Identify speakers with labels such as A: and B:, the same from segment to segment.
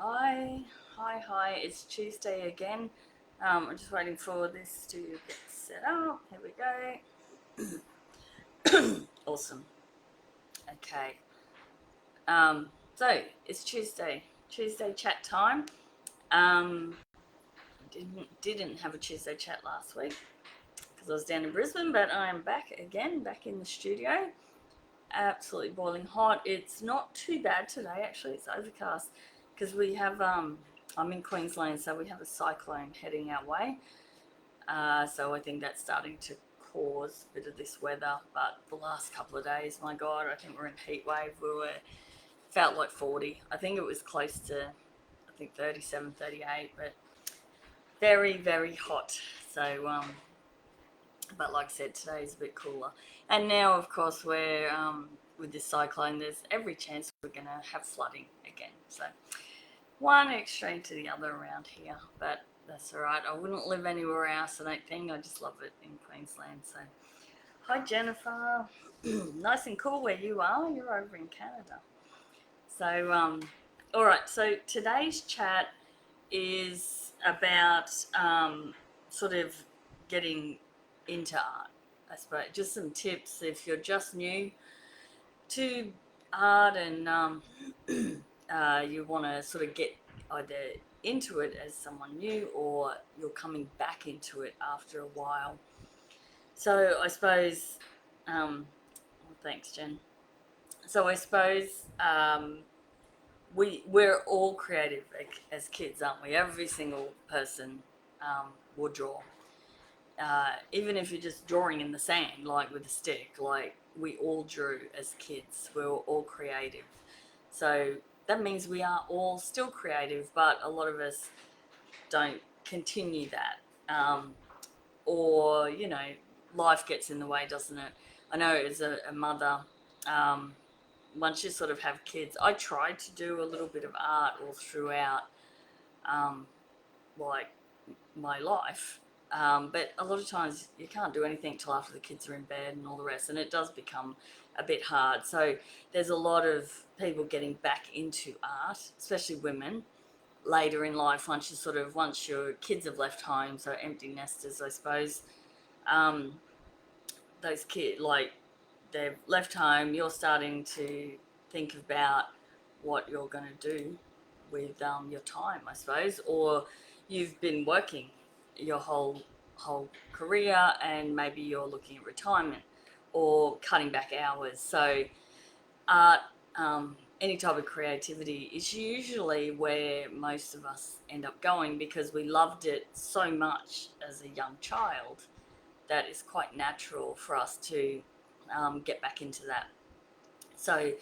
A: Hi, hi. It's Tuesday again. I'm just waiting for this to get set up. Here we go. Awesome. Okay. So it's Tuesday chat time. Um, didn't have a Tuesday chat last week because I was down in Brisbane, but I am back again, back in the studio. Absolutely boiling hot. It's not too bad today, actually. It's overcast because we have I'm in Queensland, so we have a cyclone heading our way. So I think that's starting to cause a bit of this weather. But the last couple of days, my God, I think we're in heat wave. Felt like 40. I think it was close to, I think 37, 38, but very, very hot. So, but like I said, today is a bit cooler. And now, of course, we're with this cyclone. There's every chance we're going to have flooding again. So one extreme to the other around here, but that's all right. I wouldn't live anywhere else, I don't think. I just love it in Queensland. So, hi Jennifer. Nice and cool where you are. You're over in Canada. So, all right. So today's chat is about sort of getting into art. I suppose just some tips if you're just new to art and you want to sort of get either into it as someone new or you're coming back into it after a while. So I suppose, well, thanks, Jen. So I suppose we're all creative as kids, aren't we? Every single person will draw. Even if you're just drawing in the sand, like with a stick, like we all drew as kids, we were all creative. So that means we are all still creative, but a lot of us don't continue that. Or, life gets in the way, doesn't it? I know as a mother, um, once you sort of have kids, I try to do a little bit of art all throughout, um, like my life. But a lot of times you can't do anything till after the kids are in bed and all the rest, and it does become a bit hard. So there's a lot of people getting back into art, especially women, later in life once your kids have left home, so empty nesters, I suppose. Um, those kids like they've left home, you're starting to think about what you're going to do with your time, I suppose, or you've been working your whole career, and maybe you're looking at retirement or cutting back hours. So art, any type of creativity is usually where most of us end up going because we loved it so much as a young child that it's quite natural for us to get back into that. So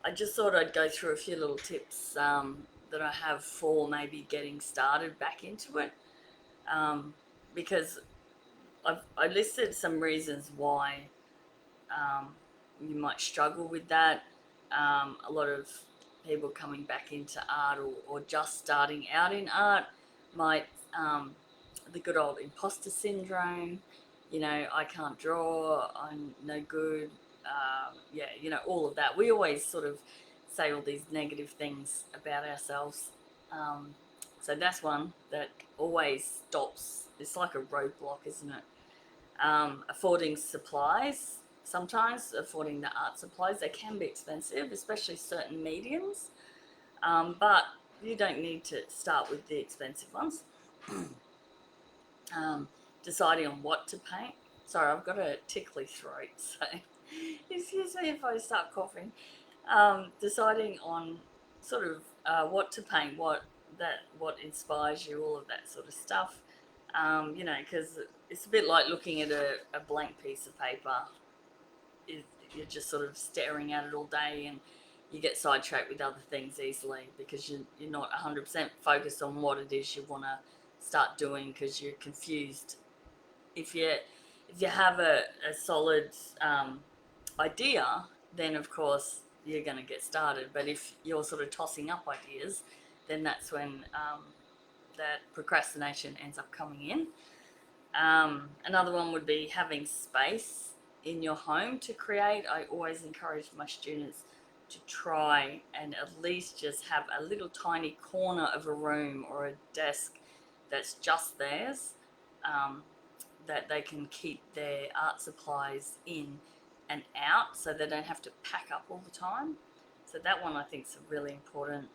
A: I just thought I'd go through a few little tips that I have for maybe getting started back into it, um, because I listed some reasons why um, you might struggle with that. A lot of people coming back into art or just starting out in art might, the good old imposter syndrome, I can't draw, I'm no good, yeah, all of that. We always sort of say all these negative things about ourselves. Um, so that's one that always stops. It's like a roadblock, isn't it? Affording supplies, sometimes affording the art supplies, they can be expensive, especially certain mediums, but you don't need to start with the expensive ones. um, Deciding on what to paint. Sorry, I've got a tickly throat, so excuse me if I start coughing. Deciding on sort of what to paint, what inspires you, all of that sort of stuff. Because it's a bit like looking at a blank piece of paper. You're just sort of staring at it all day, and you get sidetracked with other things easily because you're not 100% focused on what it is you want to start doing because you're confused. If you have a solid idea, then of course you're going to get started. But if you're sort of tossing up ideas, then that's when that procrastination ends up coming in. Another one would be having space in your home to create. I always encourage my students to try and at least just have a little tiny corner of a room or a desk that's just theirs, um, that they can keep their art supplies in and out so they don't have to pack up all the time. So that one I think is really important.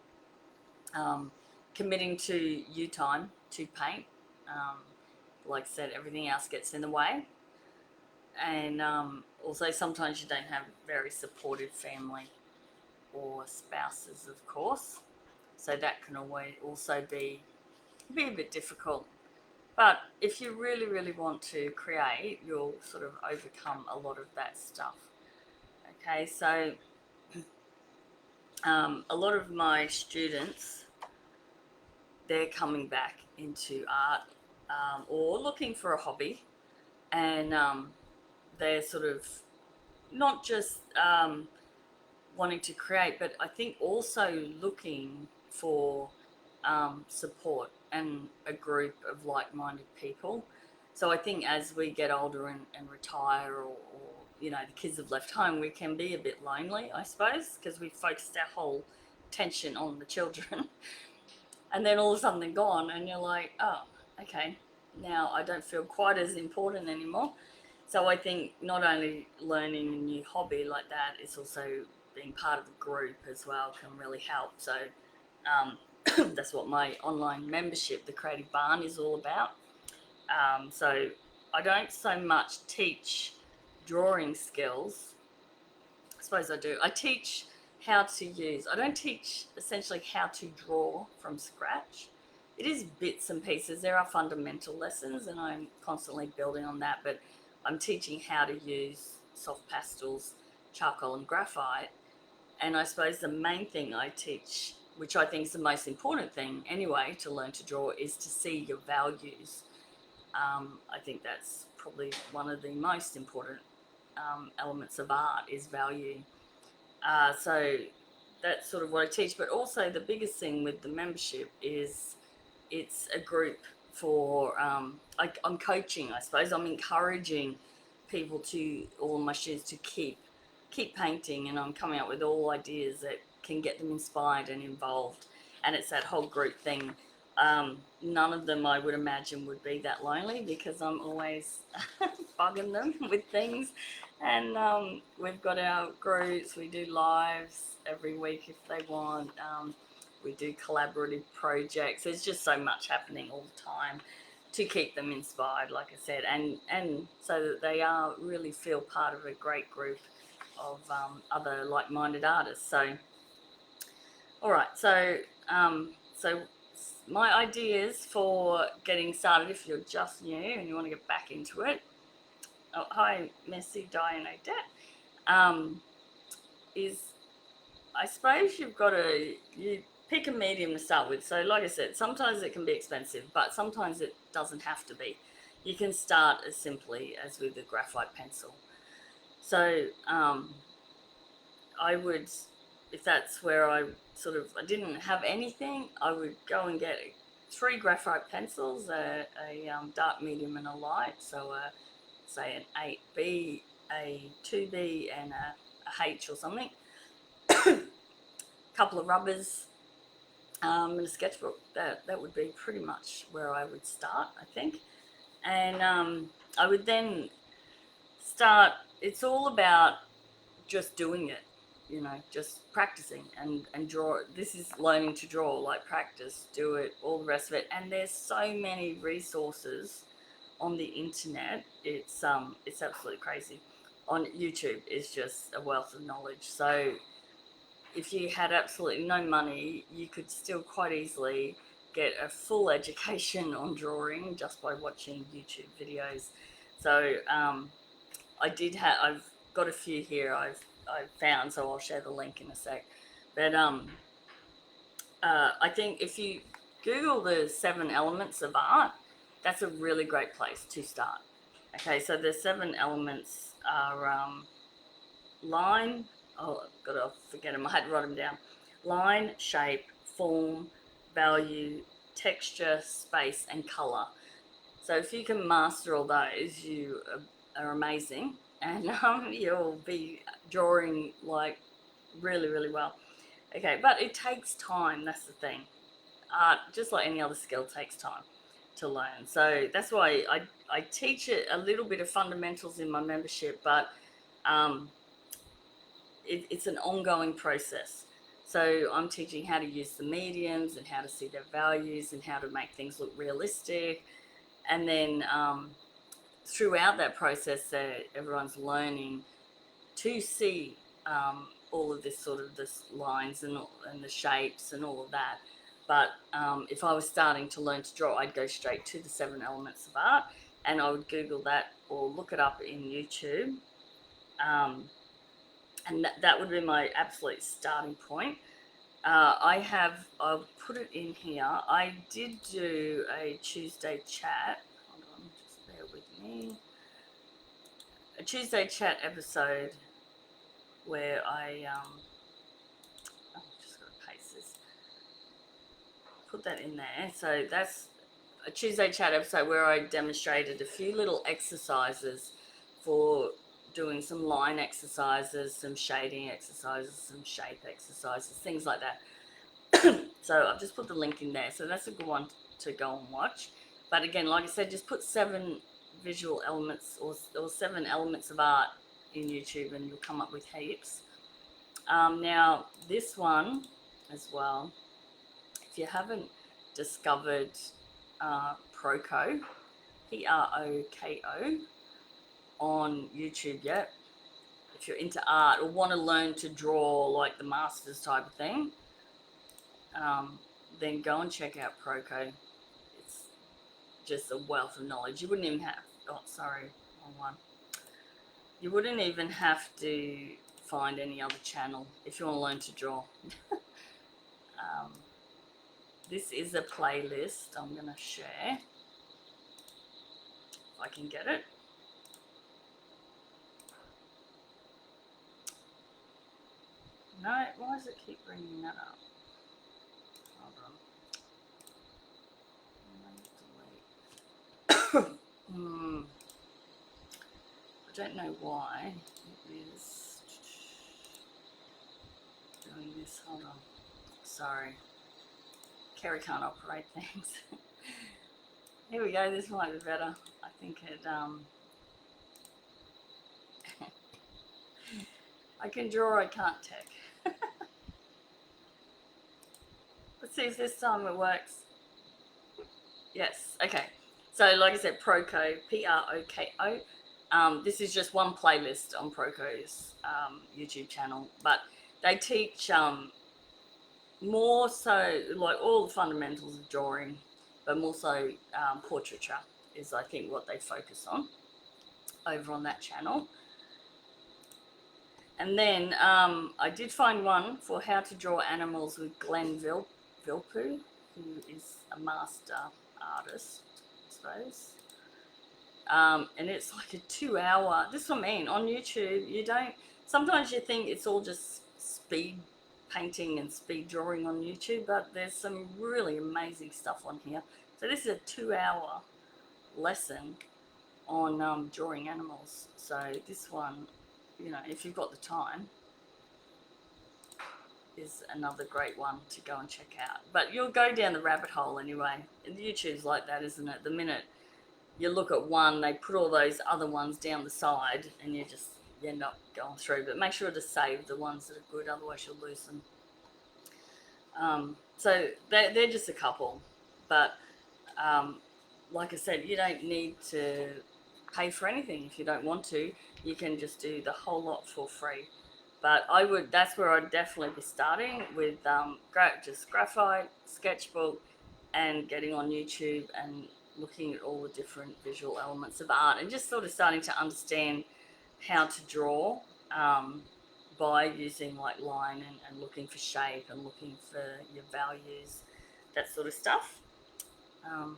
A: Um, Committing to you time to paint. Um, like I said, everything else gets in the way. And also sometimes you don't have very supportive family or spouses, of course. So that can always also be a bit difficult. But if you really, really want to create, you'll sort of overcome a lot of that stuff. Okay, so a lot of my students, they're coming back into art, or looking for a hobby, and they're sort of not just wanting to create, but I think also looking for support and a group of like-minded people. So I think as we get older and retire, or you know, the kids have left home, we can be a bit lonely, I suppose, because we focused our whole attention on the children. And then all of a sudden they're gone, and you're like, oh, okay, now I don't feel quite as important anymore. So I think not only learning a new hobby like that, it's also being part of a group as well can really help. So um, that's what my online membership, the Creative Barn, is all about. So I don't so much teach drawing skills. I suppose I do. I teach how to use. I don't teach essentially how to draw from scratch. It is bits and pieces. There are fundamental lessons, and I'm constantly building on that. But I'm teaching how to use soft pastels, charcoal, and graphite. And I suppose the main thing I teach, which I think is the most important thing anyway to learn to draw, is to see your values. I think that's probably one of the most important elements of art is value. So that's sort of what I teach. But also the biggest thing with the membership is it's a group for, I'm coaching, I suppose. I'm encouraging people to, all my students, to keep painting, and I'm coming up with all ideas that can get them inspired and involved. And it's that whole group thing. None of them, I would imagine, would be that lonely because I'm always bugging them with things. And we've got our groups, we do lives every week if they want. We do collaborative projects. There's just so much happening all the time to keep them inspired, like I said, and so that they are really feel part of a great group of other like-minded artists. So, all right, so my ideas for getting started, if you're just new and you want to get back into it. Oh, hi, Messy Diane Odette. Is I suppose you pick a medium to start with. So like I said, sometimes it can be expensive, but sometimes it doesn't have to be. You can start as simply as with a graphite pencil. So I would, if that's where I didn't have anything, I would go and get 3 graphite pencils, a dark, medium, and a light. So say an 8B, a 2B, and a H or something. Couple of rubbers, and a sketchbook. That would be pretty much where I would start, I think. And I would then start. It's all about just doing it, you know, just practicing and draw. This is learning to draw, like practice, do it, all the rest of it. And there's so many resources on the internet. It's absolutely crazy. On YouTube is just a wealth of knowledge. So if you had absolutely no money, you could still quite easily get a full education on drawing just by watching YouTube videos. So I've got a few here I've found, so I'll share the link in a sec. But I think if you Google the 7 elements of art, that's a really great place to start. Okay, so the 7 elements are line, oh, I've got to forget them, I had to write them down. Line, shape, form, value, texture, space, and colour. So if you can master all those, you are amazing, and you'll be drawing like really, really well. Okay, but it takes time. That's the thing. Art, just like any other skill, takes time to learn. So that's why I teach it a little bit of fundamentals in my membership, but um, it's an ongoing process. So I'm teaching how to use the mediums and how to see their values and how to make things look realistic. And then throughout that process, everyone's learning to see all of this sort of this lines and the shapes and all of that. But if I was starting to learn to draw, I'd go straight to the 7 elements of art, and I would Google that or look it up in YouTube. And that would be my absolute starting point. I'll put it in here. I did do a Tuesday chat. Hold on, just bear with me. A Tuesday chat episode where just got to paste this. Put that in there. So that's a Tuesday chat episode where I demonstrated a few little exercises for doing some line exercises, some shading exercises, some shape exercises, things like that. So I've just put the link in there. So that's a good one to go and watch. But again, like I said, just put 7 visual elements or 7 elements of art in YouTube and you'll come up with heaps. Now, this one as well, if you haven't discovered Proko, Proko, on YouTube yet, if you're into art or want to learn to draw like the masters type of thing, then go and check out Proko. It's just a wealth of knowledge. You wouldn't even have, oh, sorry, wrong one. You wouldn't even have to find any other channel if you want to learn to draw. This is a playlist I'm going to share, if I can get it. No, why does it keep bringing that up? Hold on. I don't know why it is doing this. Hold on. Sorry. Kerry can't operate things. Here we go. This might be better. I think it. I can draw. I can't tech. Let's see if this time it works. Yes. Okay. So, like I said, Proko, Proko. This is just one playlist on Proko's YouTube channel, but they teach more so like all the fundamentals of drawing, but more so portraiture is I think what they focus on over on that channel. And then I did find one for how to draw animals with Glenn Vilppu, who is a master artist, I suppose. And it's like a 2-hour, this is what I mean, on YouTube, you don't, sometimes you think it's all just speed painting and speed drawing on YouTube, but there's some really amazing stuff on here. So this is a 2-hour lesson on drawing animals. So this one, you know, if you've got the time, is another great one to go and check out. But you'll go down the rabbit hole anyway. And YouTube's like that, isn't it? The minute you look at one, they put all those other ones down the side and you end up going through. But make sure to save the ones that are good, otherwise you'll lose them. So they're just a couple. But like I said, you don't need to pay for anything if you don't want to. You can just do the whole lot for free. But that's where I'd definitely be starting with just graphite, sketchbook, and getting on YouTube and looking at all the different visual elements of art and just sort of starting to understand how to draw by using like line and looking for shape and looking for your values, that sort of stuff. I'm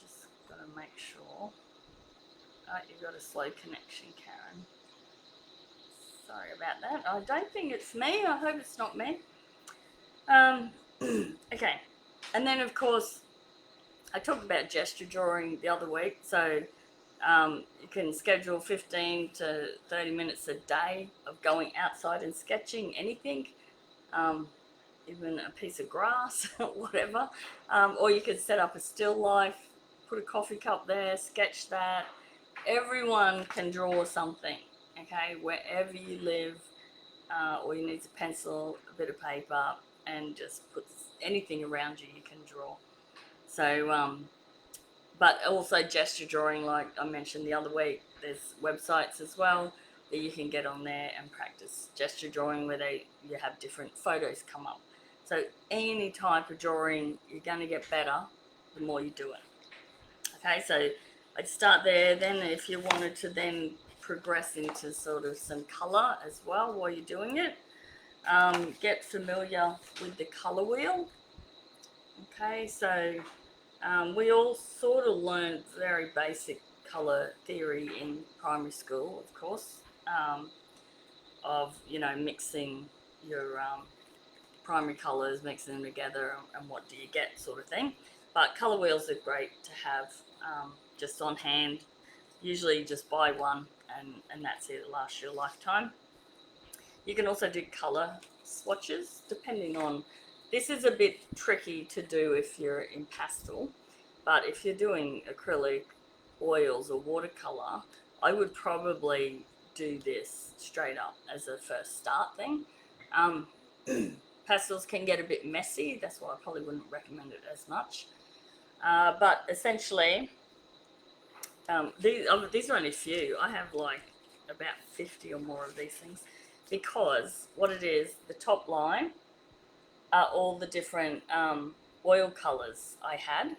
A: just got to make sure. You've got a slow connection, Karen. Sorry about that. I don't think it's me. I hope it's not me. Okay. And then, of course, I talked about gesture drawing the other week. So You can schedule 15 to 30 minutes a day of going outside and sketching anything, um, even a piece of grass, whatever. Or you could set up a still life, put a coffee cup there, sketch that. Everyone can draw something, okay, wherever you live. All you need is a pencil, a bit of paper, and just put anything around you can draw. So, but also gesture drawing, like I mentioned the other week, there's websites as well that you can get on there and practice gesture drawing where you have different photos come up. So any type of drawing, you're going to get better the more you do it. Okay, so I'd start there. Then if you wanted to then progress into sort of some colour as well while you're doing it, get familiar with the colour wheel. Okay, so we all sort of learned very basic colour theory in primary school, of course, of, you know, mixing your primary colours, mixing them together, and what do you get sort of thing. But colour wheels are great to have just on hand. Usually just buy one and that's it, it lasts your lifetime. You can also do colour swatches depending on, this is a bit tricky to do if you're in pastel, but if you're doing acrylic, oils or watercolour, I would probably do this straight up as a first start thing. Pastels can get a bit messy, that's why I probably wouldn't recommend it as much. But essentially, these are only a few. I have like about 50 or more of these things, because what it is, the top line are all the different oil colours I had.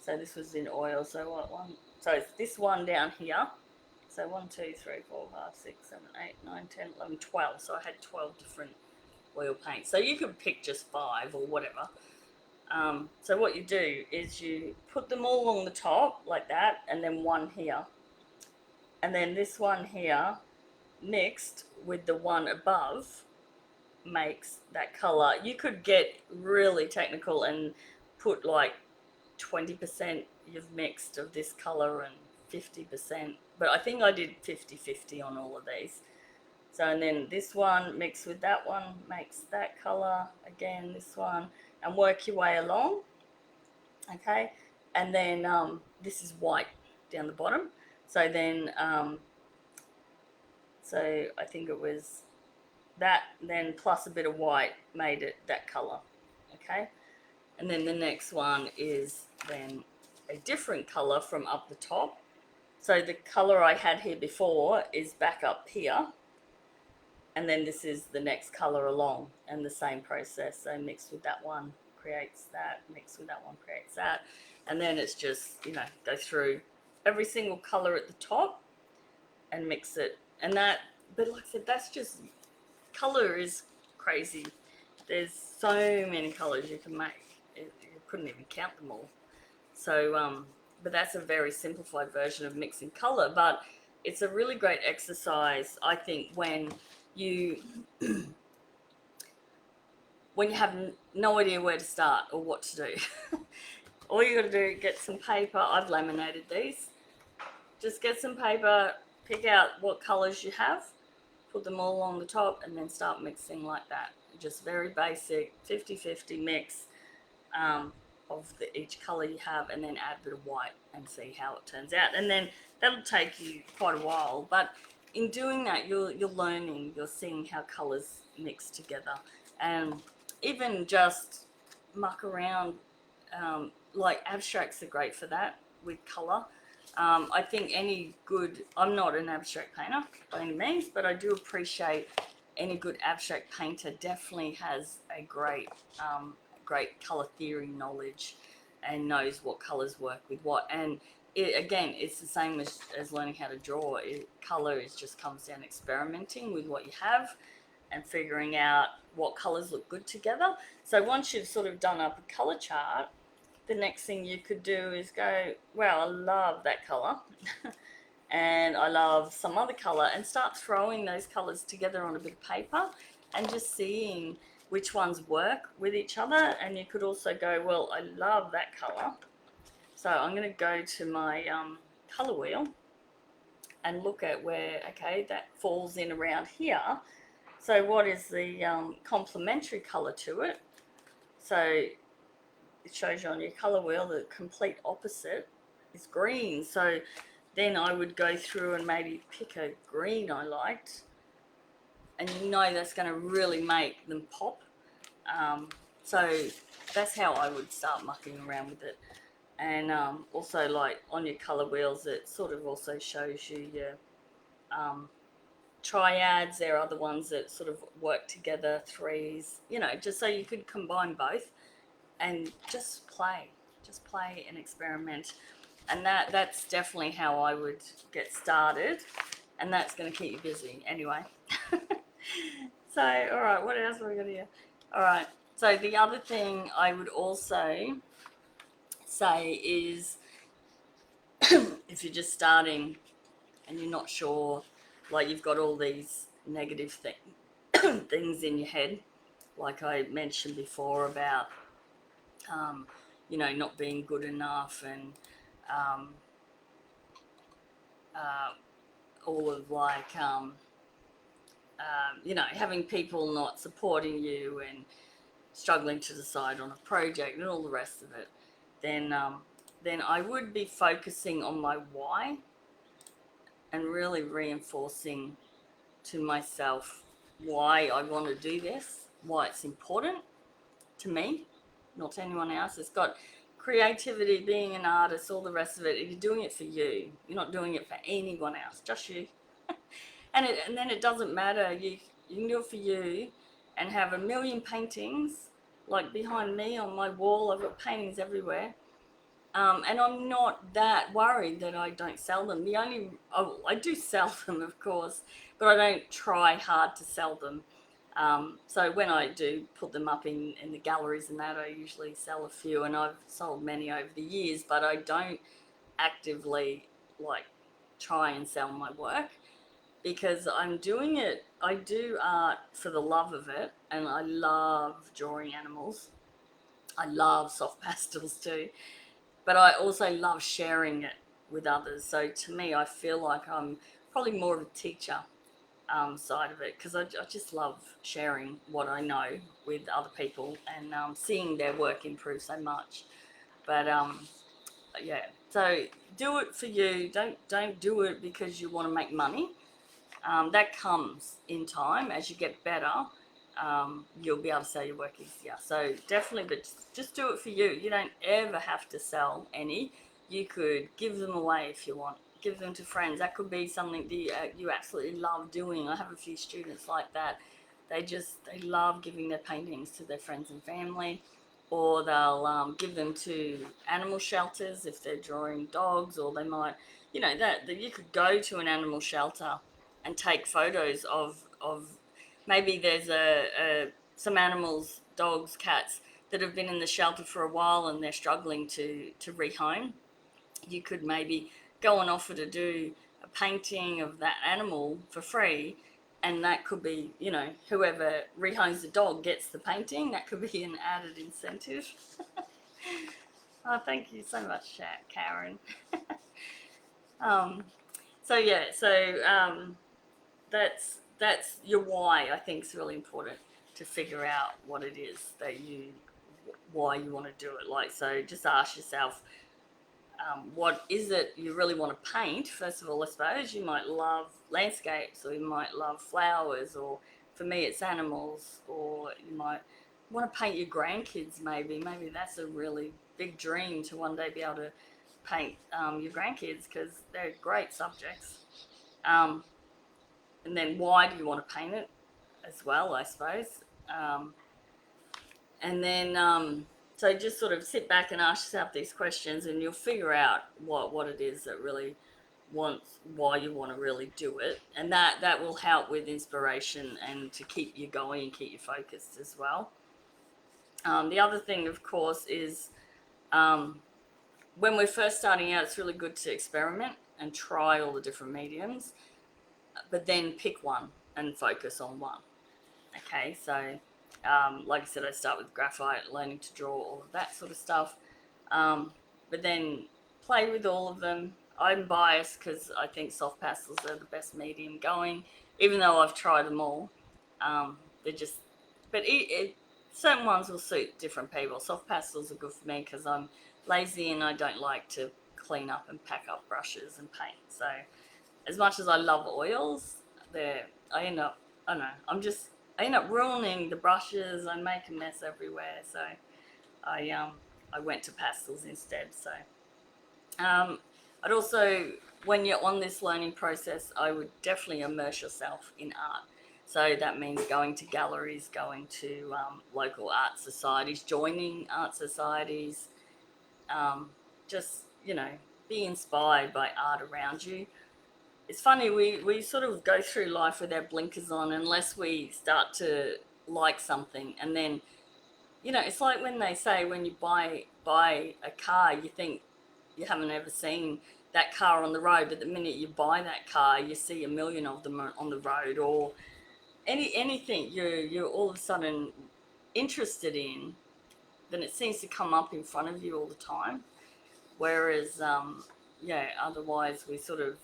A: So this was in oil. So what one? So it's this one down here. So 1, 2, 3, 4, 5, 6, 7, 8, 9, 10, 11, 12. So I had 12 different oil paints. So you could pick just 5 or whatever. So what you do is you put them all along the top like that, and then one here. And then this one here mixed with the one above makes that colour. You could get really technical and put like 20% you've mixed of this colour and 50%, but I think I did 50-50 on all of these. So, and then this one mixed with that one makes that colour, again this one, and work your way along, okay? And then this is white down the bottom. So then, so I think it was that, then plus a bit of white made it that colour, okay? And then the next one is then a different colour from up the top. So the colour I had here before is back up here, and then this is the next colour along, and the same process. So mixed with that one creates that, mixed with that one creates that, and then it's just, you know, go through every single colour at the top and mix it. And that, but like I said, that's just, colour is crazy. There's so many colours you can make. You couldn't even count them all. So, but that's a very simplified version of mixing colour. But it's a really great exercise, I think, when you when you have no idea where to start or what to do. All you got to do, get some paper. I've laminated these. Just get some paper, pick out what colours you have, put them all on the top, and then start mixing like that. Just very basic 50-50 mix of each colour you have, and then add a bit of white and see how it turns out. And then that'll take you quite a while, but in doing that you're learning, you're seeing how colours mix together, and even just muck around. Like abstracts are great for that with colour. I think any good, I'm not an abstract painter by any means, but I do appreciate any good abstract painter definitely has a great colour theory knowledge and knows what colours work with what. And again, it's the same as learning how to draw. Colour just comes down experimenting with what you have and figuring out what colours look good together. So once you've sort of done up a colour chart, the next thing you could do is go, well, I love that colour and I love some other colour, and start throwing those colours together on a bit of paper and just seeing which ones work with each other. And you could also go, well, I love that colour, so I'm going to go to my colour wheel and look at where, okay, that falls in around here. So what is the complementary colour to it? So it shows you on your colour wheel the complete opposite is green. So then I would go through and maybe pick a green I liked, and you know that's going to really make them pop. So that's how I would start mucking around with it. And also, like on your colour wheels, it sort of also shows you your triads. There are other ones that sort of work together, threes, just so you could combine both and just play and experiment. And that's definitely how I would get started, and that's going to keep you busy anyway. So, all right, what else are we going to do? All right, so the other thing I would also say is if you're just starting and you're not sure, like you've got all these negative things in your head, like I mentioned before about, not being good enough, and um, all of like, having people not supporting you and struggling to decide on a project and all the rest of it, then I would be focusing on my why and really reinforcing to myself why I want to do this, why it's important to me, not to anyone else. It's got creativity, being an artist, all the rest of it. If you're doing it for you, you're not doing it for anyone else, just you. And then it doesn't matter. You can do it for you and have a million paintings. Like behind me on my wall, I've got paintings everywhere. And I'm not that worried that I don't sell them. I do sell them, of course, but I don't try hard to sell them. So when I do put them up in the galleries and that, I usually sell a few, and I've sold many over the years, but I don't actively like try and sell my work, because I'm doing it. I do art for the love of it, and I love drawing animals. I love soft pastels too, but I also love sharing it with others. So to me, I feel like I'm probably more of a teacher side of it, because I just love sharing what I know with other people, and seeing their work improve so much. But yeah, so do it for you. Don't do it because you want to make money. That comes in time as you get better. You'll be able to sell your work easier. So definitely, but just do it for you. You don't ever have to sell any. You could give them away if you want. Give them to friends. That could be something that you absolutely love doing. I have a few students like that. They love giving their paintings to their friends and family, or they'll give them to animal shelters if they're drawing dogs, or they might, that you could go to an animal shelter and take photos of maybe there's some animals, dogs, cats, that have been in the shelter for a while and they're struggling to rehome. You could maybe go and offer to do a painting of that animal for free, and that could be, whoever rehomes the dog gets the painting. That could be an added incentive. Oh, thank you so much, Karen. um, so yeah, that's your why. I think is really important to figure out what it is why you want to do it. Like, so just ask yourself, what is it you really want to paint? First of all, I suppose you might love landscapes, or you might love flowers, or for me it's animals, or you might want to paint your grandkids. Maybe that's a really big dream, to one day be able to paint your grandkids, because they're great subjects. Um, and then why do you want to paint it as well, I suppose. Um, and then so just sort of sit back and ask yourself these questions, and you'll figure out what it is that really wants, why you want to really do it, and that will help with inspiration and to keep you going and keep you focused as well. The other thing, of course, is when we're first starting out, it's really good to experiment and try all the different mediums, but then pick one and focus on one. Okay, so like I said, I start with graphite, learning to draw, all of that sort of stuff. But then play with all of them. I'm biased because I think soft pastels are the best medium going, even though I've tried them all. They're just, but certain ones will suit different people. Soft pastels are good for me because I'm lazy and I don't like to clean up and pack up brushes and paint. So as much as I love oils, they're I end up I don't know I end up ruining the brushes. I make a mess everywhere. So I um I went to pastels instead. So um, I'd also, when you're on this learning process, I would definitely immerse yourself in art. So that means going to galleries, going to local art societies, joining art societies, um, just, be inspired by art around you. It's funny, we sort of go through life with our blinkers on unless we start to like something. And then, it's like when they say when you buy a car, you think you haven't ever seen that car on the road, but the minute you buy that car, you see a million of them on the road, or anything you're all of a sudden interested in, then it seems to come up in front of you all the time. Whereas, yeah, otherwise we sort of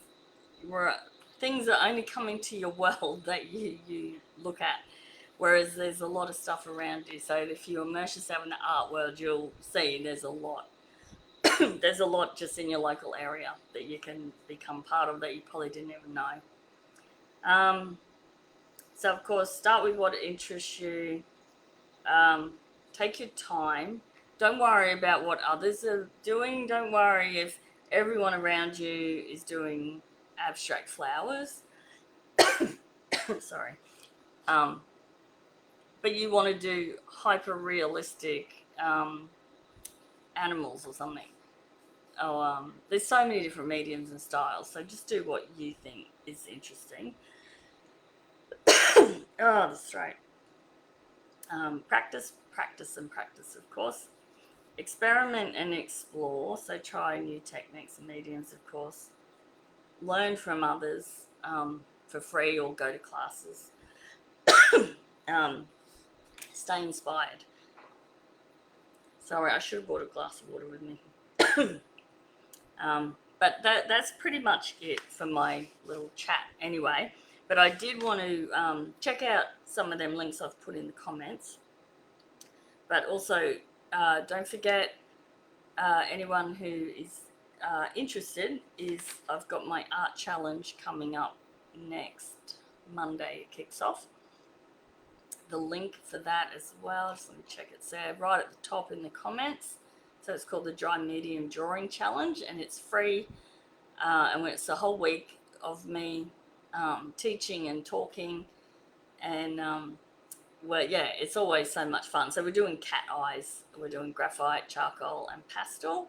A: we're things are only coming to your world that you look at. Whereas there's a lot of stuff around you. So if you immerse yourself in the art world, you'll see there's a lot. There's a lot just in your local area that you can become part of that you probably didn't even know. Um, so, of course, start with what interests you. Um, take your time. Don't worry about what others are doing. Don't worry if everyone around you is doing abstract flowers. Sorry. Um, but you want to do hyper realistic animals or something. Oh, there's so many different mediums and styles, so just do what you think is interesting. Oh, that's right. Practice, practice, and practice, of course. Experiment and explore, so try new techniques and mediums, of course. Learn from others for free or go to classes. Um, stay inspired. Sorry, I should have brought a glass of water with me. But that's pretty much it for my little chat anyway. But I did want to check out some of them links I've put in the comments. But also, don't forget, anyone who is interested, is I've got my art challenge coming up next Monday. It kicks off. The link for that as well, just let me check, it's there right at the top in the comments. So it's called the Dry Medium Drawing Challenge, and it's free. And it's a whole week of me teaching and talking, and well, yeah, it's always so much fun. So we're doing cat eyes, we're doing graphite, charcoal, and pastel.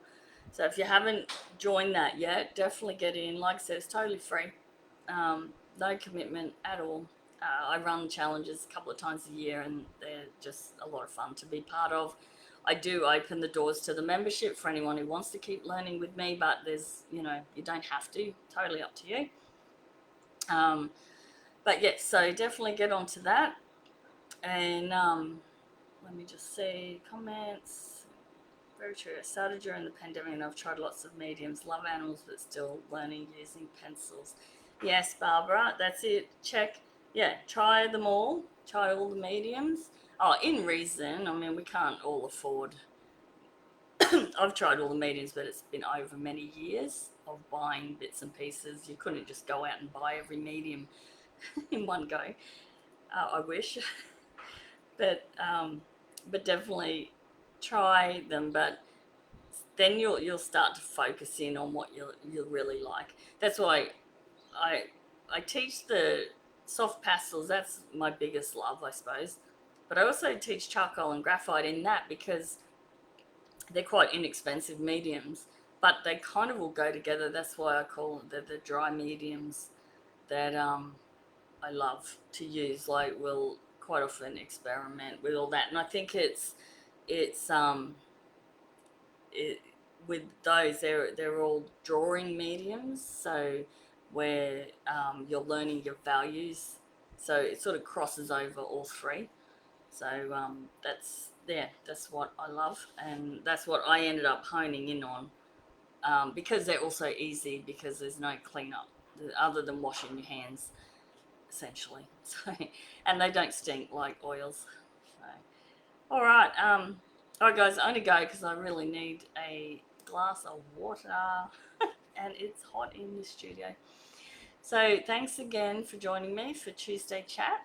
A: So if you haven't joined that yet, definitely get in. Like I said, it's totally free, no commitment at all. I run challenges a couple of times a year, and they're just a lot of fun to be part of. I do open the doors to the membership for anyone who wants to keep learning with me, but there's, you don't have to, totally up to you. But yes, so definitely get onto that. And let me just see comments. Very true. I started during the pandemic and I've tried lots of mediums. Love animals, but still learning using pencils. Yes, Barbara, that's it. Check. Yeah, try them all. Try all the mediums. Oh, in reason. I mean, we can't all afford. I've tried all the mediums, but it's been over many years of buying bits and pieces. You couldn't just go out and buy every medium in one go. I wish. But definitely try them. But then you'll start to focus in on what you really like. That's why I I teach the soft pastels. That's my biggest love, I suppose. But I also teach charcoal and graphite in that because they're quite inexpensive mediums, but they kind of will go together. That's why I call them the dry mediums that I love to use. Like, we'll quite often experiment with all that, and I think it's it, with those, they're all drawing mediums, so where you're learning your values, so it sort of crosses over all three. So that's what I love, and that's what I ended up honing in on because they're also easy because there's no cleanup other than washing your hands, essentially. So, and they don't stink like oils. So, all right, all right, guys, I'm gonna go because I really need a glass of water, and it's hot in the studio. So, thanks again for joining me for Tuesday chat,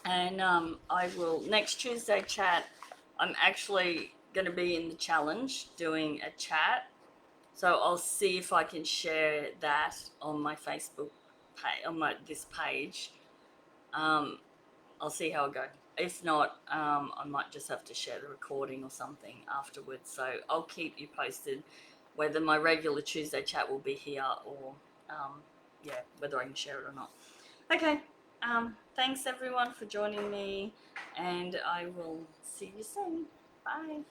A: and I will next Tuesday chat. I'm actually going to be in the challenge doing a chat, so I'll see if I can share that on my Facebook page, on my this page. Um, I'll see how it goes. If not, I might just have to share the recording or something afterwards. So I'll keep you posted whether my regular Tuesday chat will be here or, yeah, whether I can share it or not. Okay. Thanks everyone for joining me, and I will see you soon. Bye.